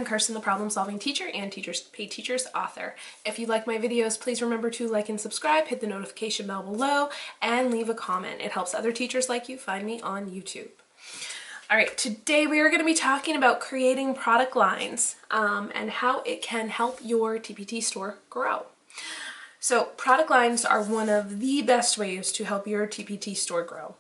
Kirsten, the Problem Solving Teacher and Teachers Pay Teachers author. If you like my videos, please remember to like and subscribe, hit the notification bell below, and leave a comment. It helps other teachers like you find me on YouTube. All right, today we are going to be talking about creating product lines and how it can help your TpT store grow. So product lines are one of the best ways to help your TpT store grow.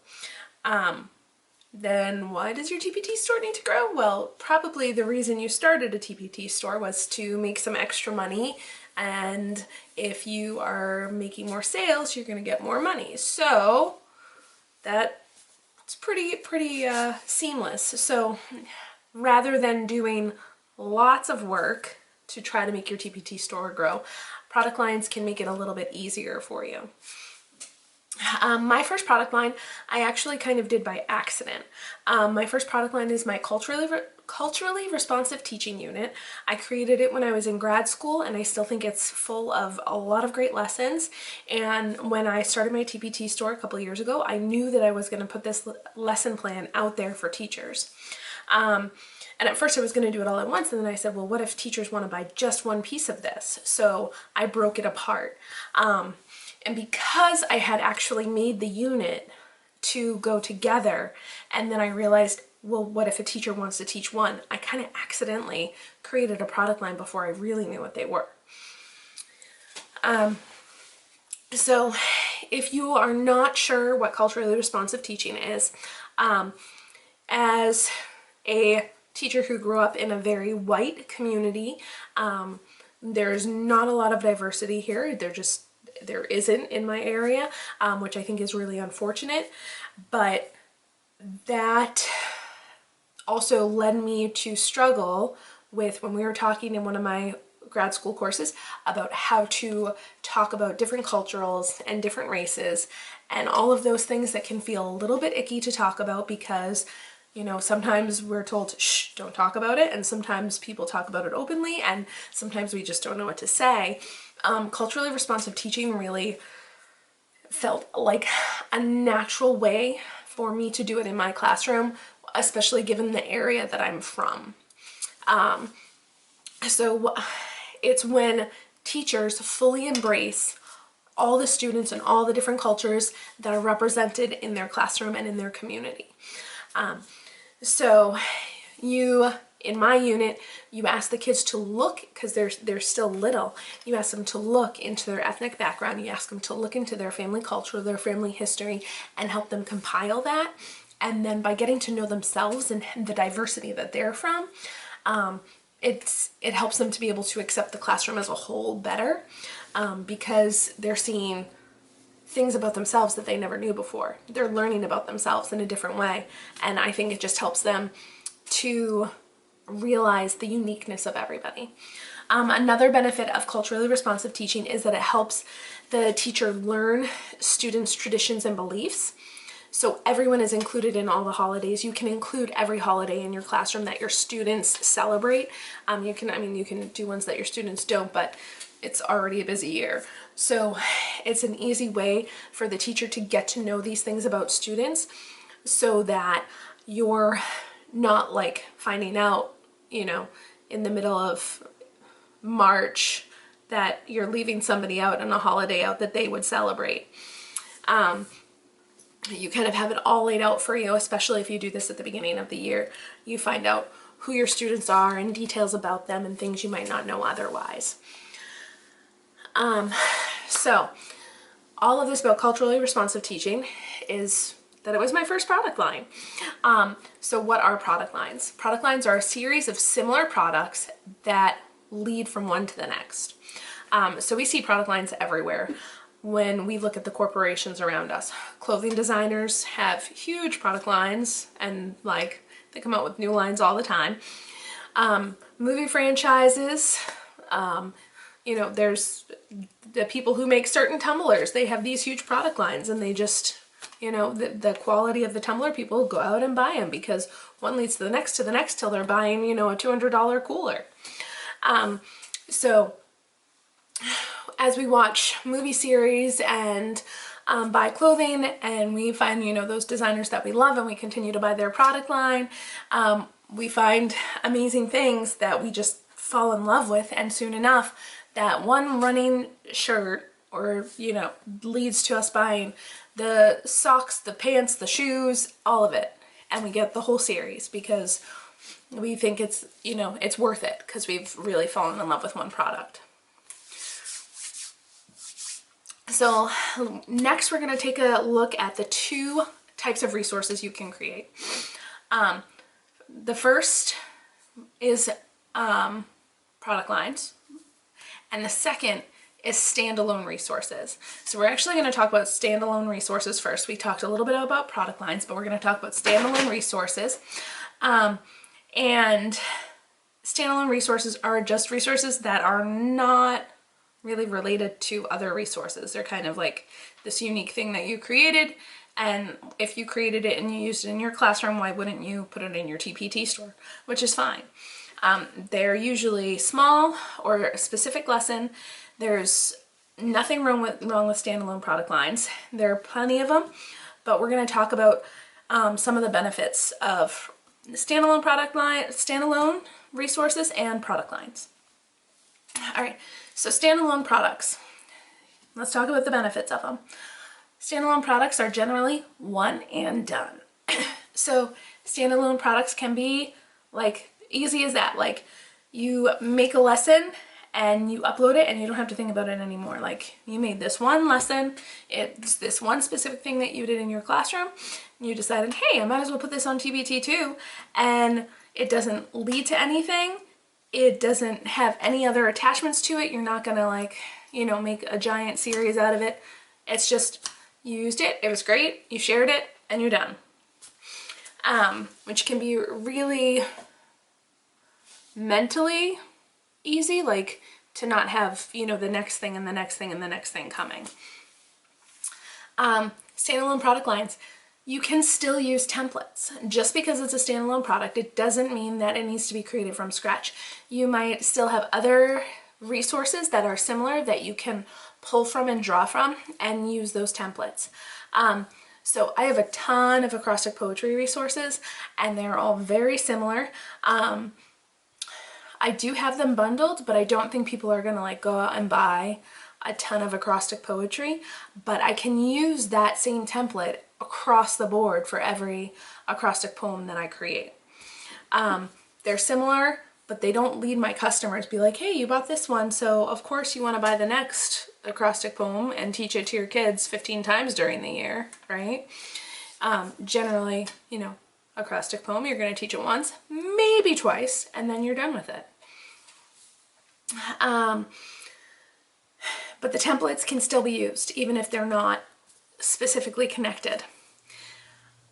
Then why does your TpT store need to grow? Well, probably the reason you started a TpT store was to make some extra money, and if you are making more sales, you're going to get more money. So that's pretty seamless. So rather than doing lots of work to try to make your TpT store grow, product lines can make it a little bit easier for you. My first product line I actually kind of did by accident. My first product line is my culturally responsive teaching unit. I created it when I was in grad school, and I still think it's full of a lot of great lessons. And when I started my TpT store a couple years ago, I knew that I was going to put this lesson plan out there for teachers. And at first I was going to do it all at once, and then I said, well, what if teachers want to buy just one piece of this? So I broke it apart. And because I had actually made the unit to go together, and then I realized, well, what if a teacher wants to teach one? I kind of accidentally created a product line before I really knew what they were. So if you are not sure what culturally responsive teaching is, as a teacher who grew up in a very white community, there's not a lot of diversity here. There isn't in my area, which I think is really unfortunate, but that also led me to struggle with, when we were talking in one of my grad school courses about how to talk about different cultures and different races and all of those things that can feel a little bit icky to talk about because, you know, sometimes we're told, shh, don't talk about it, and sometimes people talk about it openly, and sometimes we just don't know what to say. Culturally responsive teaching really felt like a natural way for me to do it in my classroom, especially given the area that I'm from. So it's when teachers fully embrace all the students and all the different cultures that are represented in their classroom and in their community. So in my unit, you ask the kids to look, because they're still little, you ask them to look into their ethnic background, you ask them to look into their family culture, their family history, and help them compile that. And then by getting to know themselves and the diversity that they're from, it helps them to be able to accept the classroom as a whole better, because they're seeing things about themselves that they never knew before. They're learning about themselves in a different way, and I think it just helps them to realize the uniqueness of everybody. Another benefit of culturally responsive teaching is that it helps the teacher learn students' traditions and beliefs. So everyone is included in all the holidays. You can include every holiday in your classroom that your students celebrate. You can do ones that your students don't, but it's already a busy year. So it's an easy way for the teacher to get to know these things about students, so that you're not like finding out, you know, in the middle of March that you're leaving somebody out on a holiday out that they would celebrate. You kind of have it all laid out for you, especially if you do this at the beginning of the year. You find out who your students are and details about them and things you might not know otherwise. So all of this about culturally responsive teaching is that it was my first product line. So what are product lines? Product lines are a series of similar products that lead from one to the next. So we see product lines everywhere when we look at the corporations around us. Clothing designers have huge product lines, and like they come out with new lines all the time. Movie franchises, you know, there's the people who make certain tumblers. They have these huge product lines, and they just, you know, the quality of the tumbler, people go out and buy them because one leads to the next till they're buying, you know, a $200 cooler. So as we watch movie series and buy clothing, and we find, you know, those designers that we love, and we continue to buy their product line, we find amazing things that we just fall in love with, and soon enough that one running shirt or, you know, leads to us buying the socks, the pants, the shoes, all of it. And we get the whole series because we think it's, you know, it's worth it because we've really fallen in love with one product. So next we're going to take a look at the two types of resources you can create. The first is product lines, and the second is standalone resources. So we're actually going to talk about standalone resources first. We talked a little bit about product lines, but we're going to talk about standalone resources. And standalone resources are just resources that are not really related to other resources. They're kind of like this unique thing that you created, and if you created it and you used it in your classroom, why wouldn't you put it in your TpT store, which is fine. They're usually small or a specific lesson. There's nothing wrong with standalone product lines. There are plenty of them, but we're going to talk about some of the benefits of standalone resources and product lines. All right, so standalone products. Let's talk about the benefits of them. Standalone products are generally one and done. So standalone products can be like easy as that. Like you make a lesson and you upload it and you don't have to think about it anymore. Like you made this one lesson, it's this one specific thing that you did in your classroom, and you decided, hey, I might as well put this on TpT too, and it doesn't lead to anything. It doesn't have any other attachments to it. You're not gonna like, you know, make a giant series out of it. It's just, you used it, it was great, you shared it, and you're done. Which can be really mentally easy, like to not have, you know, the next thing and the next thing and the next thing coming. Standalone product lines, you can still use templates. Just because it's a standalone product, it doesn't mean that it needs to be created from scratch. You might still have other resources that are similar that you can pull from and draw from and use those templates. So I have a ton of acrostic poetry resources and they're all very similar. I do have them bundled, but I don't think people are gonna like go out and buy a ton of acrostic poetry, but I can use that same template across the board for every acrostic poem that I create. They're similar, but they don't lead my customers be like, hey, you bought this one, so of course you want to buy the next acrostic poem and teach it to your kids 15 times during the year, right? Generally, you know, acrostic poem, you're going to teach it once, maybe twice, and then you're done with it. But the templates can still be used, even if they're not specifically connected.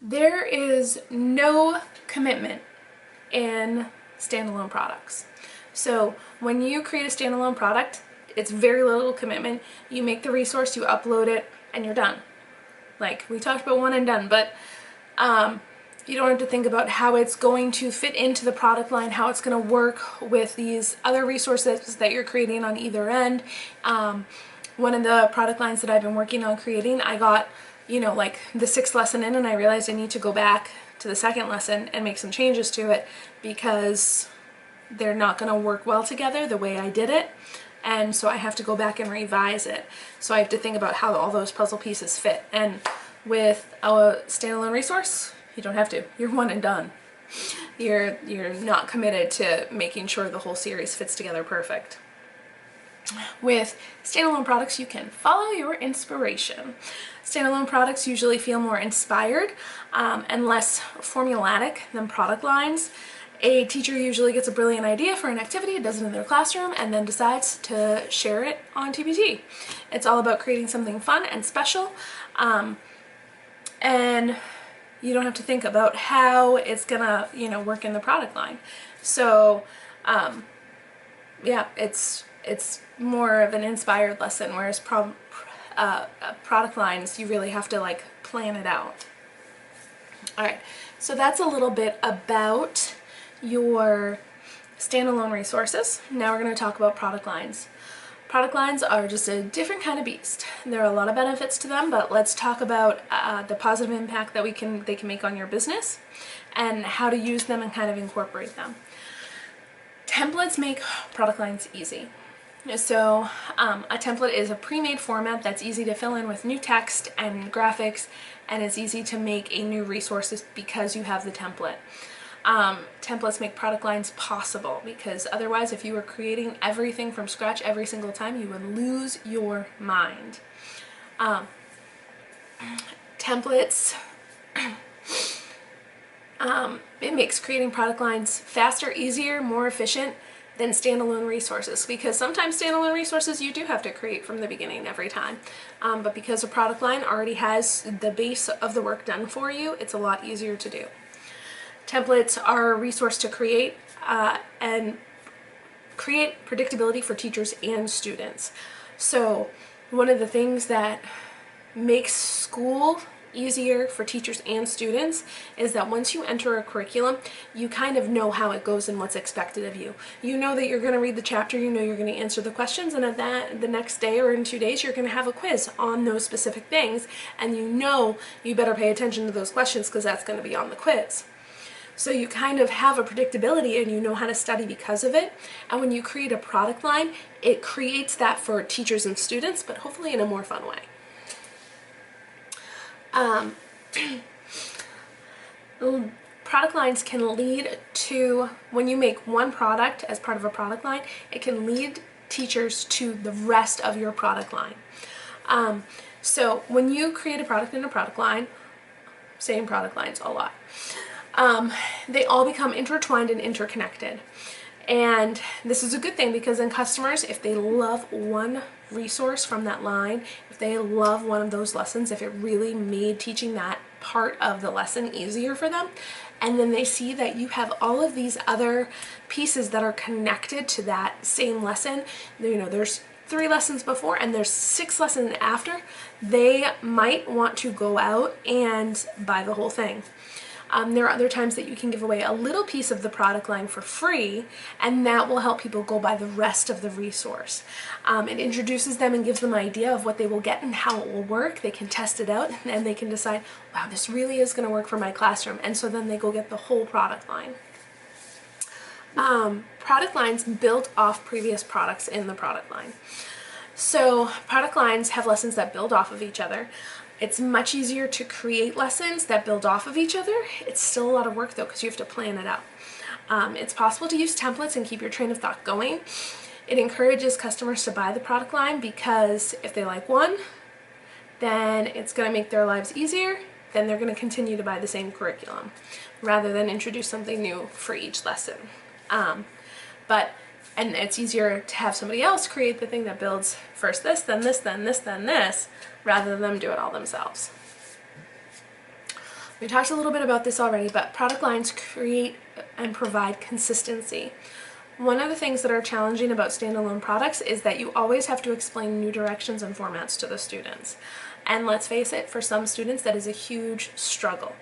There is no commitment in standalone products. So when you create a standalone product, it's very little commitment. You make the resource, you upload it, and you're done. Like we talked about one and done, but you don't have to think about how it's going to fit into the product line, how it's going to work with these other resources that you're creating on either end. One of the product lines that I've been working on creating, I got, you know, like the 6th lesson in, and I realized I need to go back to the 2nd lesson and make some changes to it because they're not going to work well together the way I did it. And so I have to go back and revise it. So I have to think about how all those puzzle pieces fit. And with a standalone resource, you don't have to. You're one and done. You're not committed to making sure the whole series fits together perfect. With standalone products, you can follow your inspiration. Standalone products usually feel more inspired and less formulatic than product lines. A teacher usually gets a brilliant idea for an activity, does it in their classroom, and then decides to share it on TpT. It's all about creating something fun and special, and you don't have to think about how it's gonna, you know, work in the product line. So, yeah, it's more of an inspired lesson, whereas product lines, you really have to like plan it out. All right, so that's a little bit about your standalone resources. Now we're going to talk about product lines. Product lines are just a different kind of beast. There are a lot of benefits to them, but let's talk about the positive impact that they can make on your business and how to use them and kind of incorporate them. Templates make product lines easy. So a template is a pre-made format that's easy to fill in with new text and graphics, and it's easy to make a new resource because you have the template. Templates make product lines possible, because otherwise if you were creating everything from scratch every single time, you would lose your mind. Templates, it makes creating product lines faster, easier, more efficient than standalone resources, because sometimes standalone resources you do have to create from the beginning every time. But because a product line already has the base of the work done for you, it's a lot easier to do. Templates are a resource to create and create predictability for teachers and students. So one of the things that makes school easier for teachers and students is that once you enter a curriculum, you kind of know how it goes and what's expected of you. You know that you're going to read the chapter, you know you're going to answer the questions, and at that, the next day or in 2 days, you're going to have a quiz on those specific things, and you know you better pay attention to those questions because that's going to be on the quiz. So you kind of have a predictability and you know how to study because of it. And when you create a product line, it creates that for teachers and students, but hopefully in a more fun way. Product lines can lead to, when you make one product as part of a product line, it can lead teachers to the rest of your product line. So when you create a product in a product line, saying product lines a lot, they all become intertwined and interconnected. And this is a good thing, because then customers, if they love one resource from that line, if they love one of those lessons, if it really made teaching that part of the lesson easier for them, and then they see that you have all of these other pieces that are connected to that same lesson, you know, there's 3 lessons before and there's 6 lessons after, they might want to go out and buy the whole thing. There are other times that you can give away a little piece of the product line for free, and that will help people go buy the rest of the resource. It introduces them and gives them an idea of what they will get and how it will work. They can test it out and they can decide, wow, this really is going to work for my classroom, and so then they go get the whole product line. Product lines build off previous products in the product line. So product lines have lessons that build off of each other. It's much easier to create lessons that build off of each other. It's still a lot of work though, because you have to plan it out. It's possible to use templates and keep your train of thought going. It encourages customers to buy the product line, because if they like one, then it's going to make their lives easier. Then they're going to continue to buy the same curriculum rather than introduce something new for each lesson. And it's easier to have somebody else create the thing that builds first this, then this, then this, then this, rather than them do it all themselves. We talked a little bit about this already, but product lines create and provide consistency. One of the things that are challenging about standalone products is that you always have to explain new directions and formats to the students. And let's face it, for some students that is a huge struggle.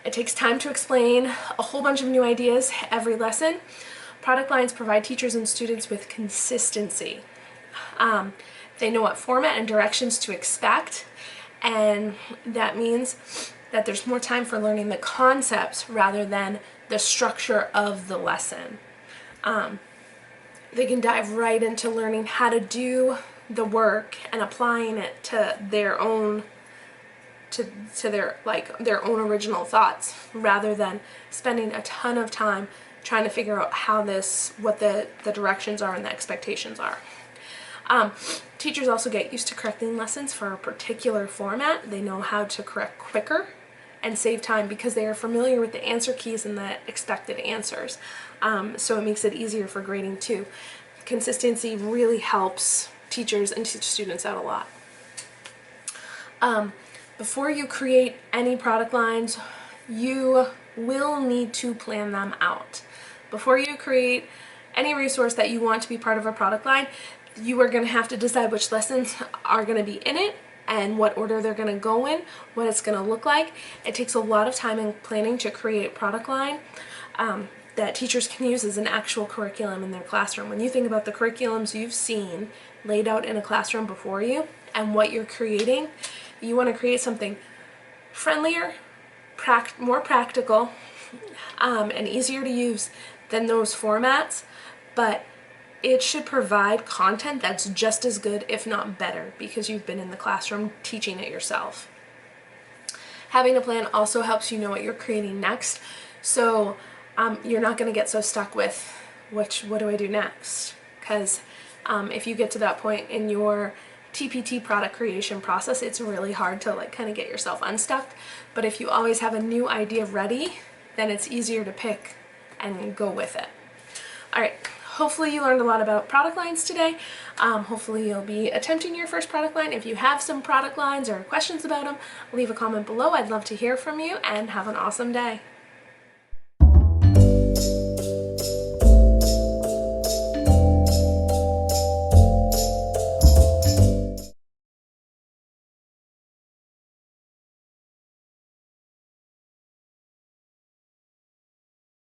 It takes time to explain a whole bunch of new ideas every lesson. Product lines provide teachers and students with consistency. They know what format and directions to expect, and that means that there's more time for learning the concepts rather than the structure of the lesson. They can dive right into learning how to do the work and applying it to their own their own original thoughts, rather than spending a ton of time trying to figure out what the directions are and the expectations are. Teachers also get used to correcting lessons for a particular format. They know how to correct quicker and save time because they are familiar with the answer keys and the expected answers. So it makes it easier for grading too. Consistency really helps teachers and students out a lot. Before you create any product lines, you will need to plan them out. Before you create any resource that you want to be part of a product line, you are going to have to decide which lessons are going to be in it and what order they're going to go in, what it's going to look like. It takes a lot of time and planning to create a product line. that teachers can use as an actual curriculum in their classroom. When you think about the curriculums you've seen laid out in a classroom before you and what you're creating, you want to create something friendlier, more practical, and easier to use than those formats, but it should provide content that's just as good, if not better, because you've been in the classroom teaching it yourself. Having a plan also helps you know what you're creating next, so you're not going to get so stuck with what do I do next, because if you get to that point in your TpT product creation process, it's really hard to like kind of get yourself unstuck. But if you always have a new idea ready, then it's easier to pick and go with it. All right, hopefully you learned a lot about product lines today. Hopefully you'll be attempting your first product line. If you have some product lines or questions about them, leave a comment below. I'd love to hear from you, and have an awesome day.